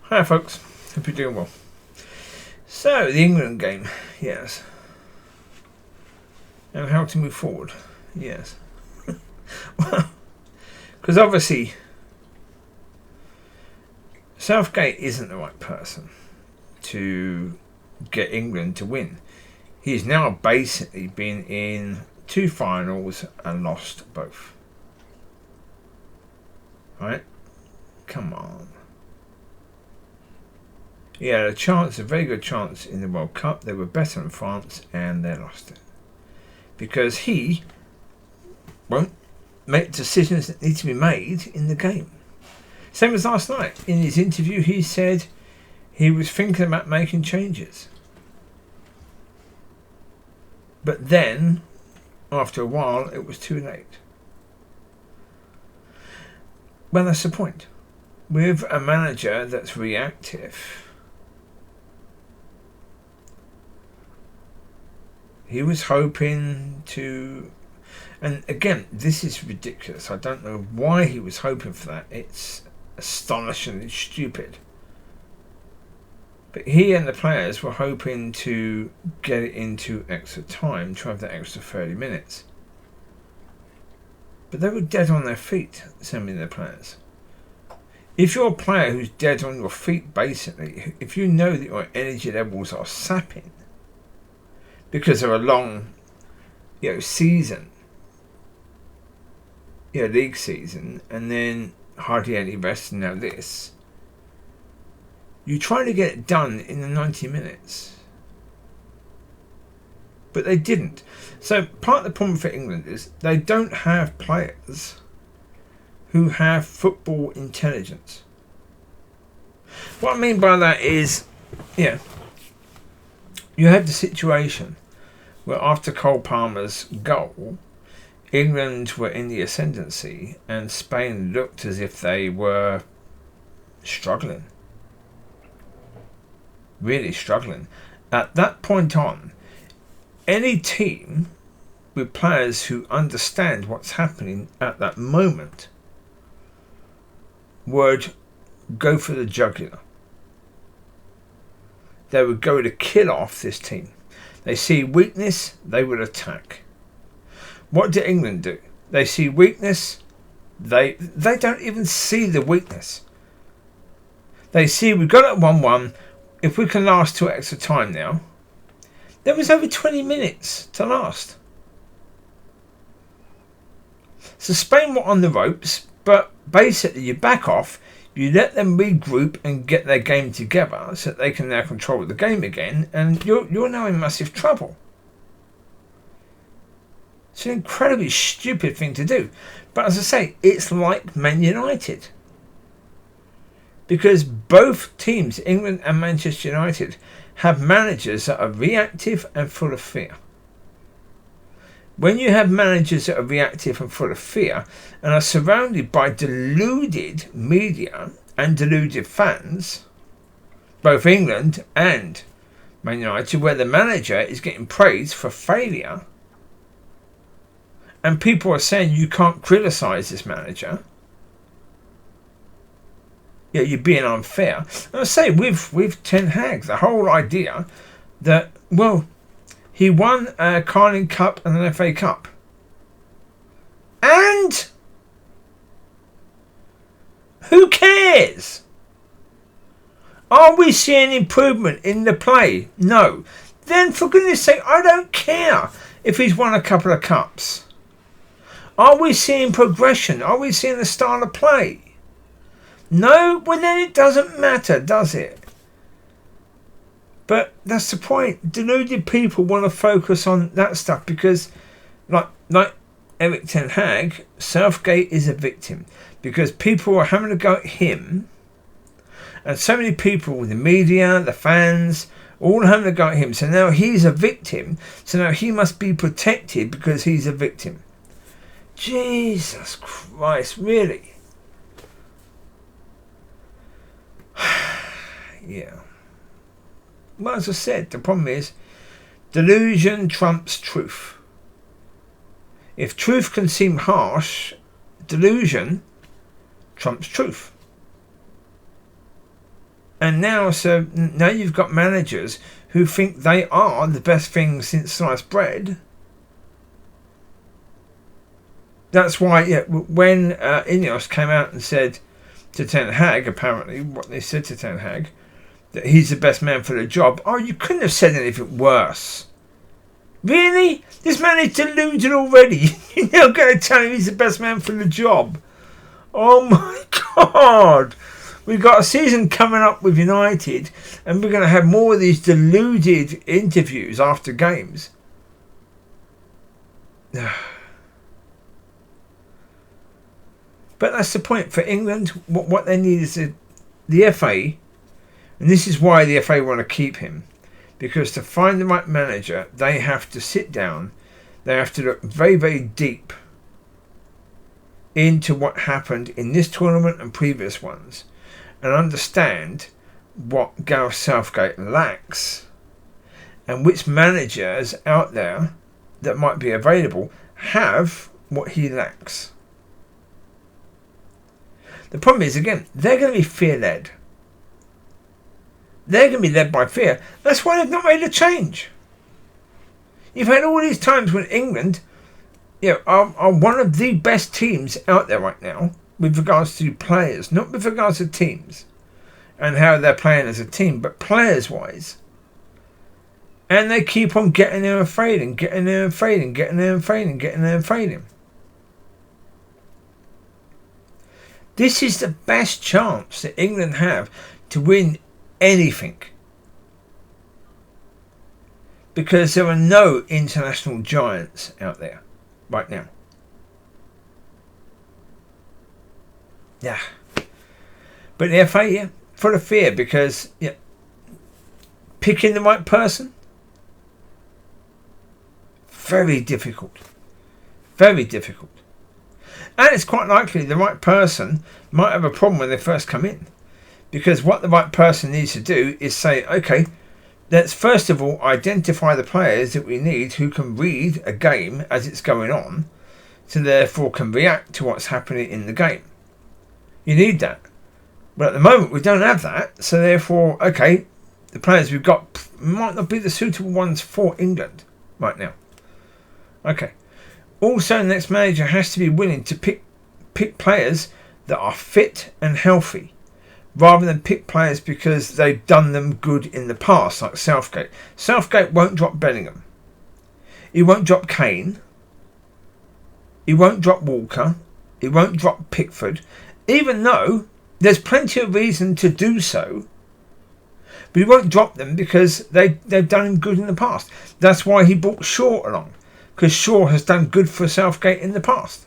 Hi folks, hope you're doing well. So, the England game, yes. And how to move forward, yes. Well, because obviously Southgate isn't the right person to get England to win. He's now basically been in 2 finals and lost both. Right? Come on. He had a chance, a very good chance in the World Cup. They were better than France and they lost it. Because he won't make decisions that need to be made in the game. Same as last night. In his interview he said he was thinking about making changes. But then, after a while, it was too late. Well, that's the point. With a manager that's reactive, he was hoping to... And again, this is ridiculous. I don't know why he was hoping for that. It's astonishingly stupid. But he and the players were hoping to get it into extra time, to have that extra 30 minutes. But they were dead on their feet, so many of the players. If you're a player who's dead on your feet, basically, if you know that your energy levels are sapping because of a long, season, league season, and then hardly any rest, and now this, you try to get it done in the 90 minutes. But they didn't. So part of the problem for England is they don't have players who have football intelligence. What I mean by that is, you had the situation where after Cole Palmer's goal, England were in the ascendancy and Spain looked as if they were struggling. Really struggling. At that point on, any team with players who understand what's happening at that moment would go for the jugular. They would go to kill off this team. They see weakness, they would attack. What do England do? They see weakness, they don't even see the weakness. They see we've got it 1-1. If we can last till extra time now, there was over 20 minutes to last. So Spain were on the ropes, but basically you back off, you let them regroup and get their game together so that they can now control the game again, and you're now in massive trouble. It's an incredibly stupid thing to do. But as I say, it's like Man United. Because both teams, England and Manchester United, have managers that are reactive and full of fear. When you have managers that are reactive and full of fear and are surrounded by deluded media and deluded fans, both England and Man United, where the manager is getting praised for failure, and people are saying you can't criticise this manager, you're being unfair. And I say with Ten Hag, the whole idea that, he won a Carney Cup and an FA Cup. And who cares? Are we seeing improvement in the play? No. Then for goodness sake, I don't care if he's won a couple of cups. Are we seeing progression? Are we seeing the style of play? No, well then it doesn't matter, does it? But that's the point. Deluded people want to focus on that stuff because, like Eric Ten Hag, Southgate is a victim because people are having to go at him, and so many people, the media, the fans, all having to go at him. So now he's a victim. So now he must be protected because he's a victim. Jesus Christ, really? Yeah. Well, as I said, the problem is delusion trumps truth. If truth can seem harsh, delusion trumps truth. And now you've got managers who think they are the best thing since sliced bread. That's why, when Ineos came out and said to Ten Hag, apparently, what they said to Ten Hag, that he's the best man for the job. Oh, you couldn't have said anything worse. Really? This man is deluded already. You're not going to tell him he's the best man for the job. Oh my God. We've got a season coming up with United, and we're going to have more of these deluded interviews after games. But that's the point. For England, what they need is the FA, and this is why the FA want to keep him, because to find the right manager, they have to sit down, they have to look very, very deep into what happened in this tournament and previous ones, and understand what Gareth Southgate lacks and which managers out there that might be available have what he lacks. The problem is, again, they're going to be fear-led. They're going to be led by fear. That's why they've not made a change. You've had all these times when England are one of the best teams out there right now with regards to players, not with regards to teams and how they're playing as a team, but players-wise. And they keep on getting there and failing, getting there and failing, getting there and failing, getting there and failing. This is the best chance that England have to win anything, because there are no international giants out there right now. Yeah. But the FA, full of fear, because picking the right person, very difficult. Very difficult. And it's quite likely the right person might have a problem when they first come in. Because what the right person needs to do is say, okay, let's first of all identify the players that we need who can read a game as it's going on, so therefore can react to what's happening in the game. You need that. But at the moment we don't have that, so therefore, okay, the players we've got might not be the suitable ones for England right now. Okay. Also, the next manager has to be willing to pick players that are fit and healthy, rather than pick players because they've done them good in the past, like Southgate. Southgate won't drop Bellingham. He won't drop Kane. He won't drop Walker. He won't drop Pickford, even though there's plenty of reason to do so. But he won't drop them because they've done him good in the past. That's why he brought Shaw along, because Shaw has done good for Southgate in the past.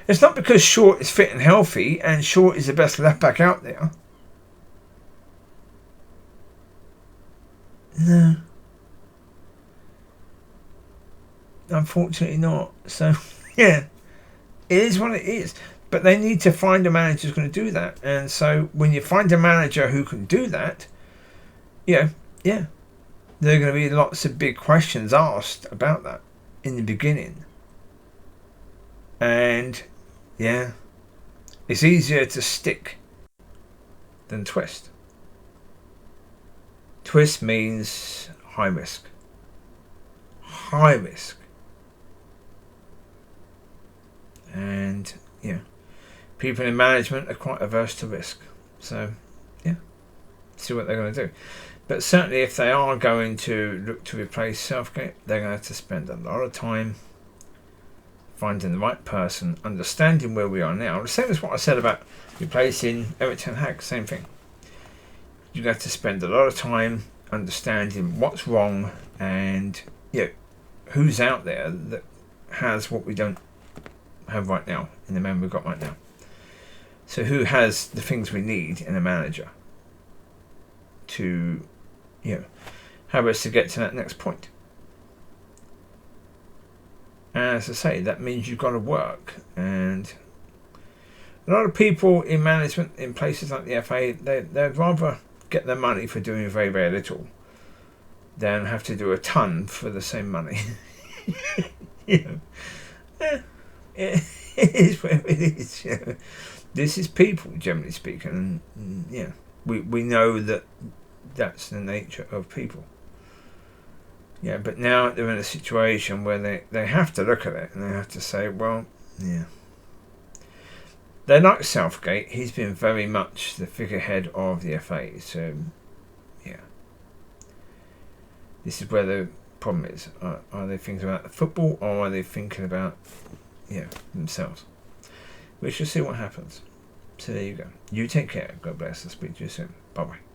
It's not because Shaw is fit and healthy and Shaw is the best left back out there. No. Unfortunately not. So, yeah. It is what it is. But they need to find a manager who's going to do that. And so when you find a manager who can do that, there are going to be lots of big questions asked about that in the beginning. And it's easier to stick than twist. Twist means high risk. High risk. And people in management are quite averse to risk. So see what they're going to do. But certainly if they are going to look to replace Southgate, they're going to have to spend a lot of time finding the right person, understanding where we are now. The same as what I said about replacing Erik ten Hag, same thing. You have to spend a lot of time understanding what's wrong and who's out there that has what we don't have right now in the man we've got right now. So who has the things we need in a manager to help us to get to that next point. And as I say, that means you've got to work. And a lot of people in management in places like the FA, they'd rather get their money for doing very, very little than have to do a ton for the same money. It is where it is. This is people, generally speaking. And We know that that's the nature of people. Yeah, but now they're in a situation where they have to look at it and they have to say, well, yeah. They like Southgate. He's been very much the figurehead of the FA. So, yeah. This is where the problem is. Are they thinking about the football or are they thinking about themselves? We shall see what happens. So there you go. You take care. God bless. I'll speak to you soon. Bye-bye.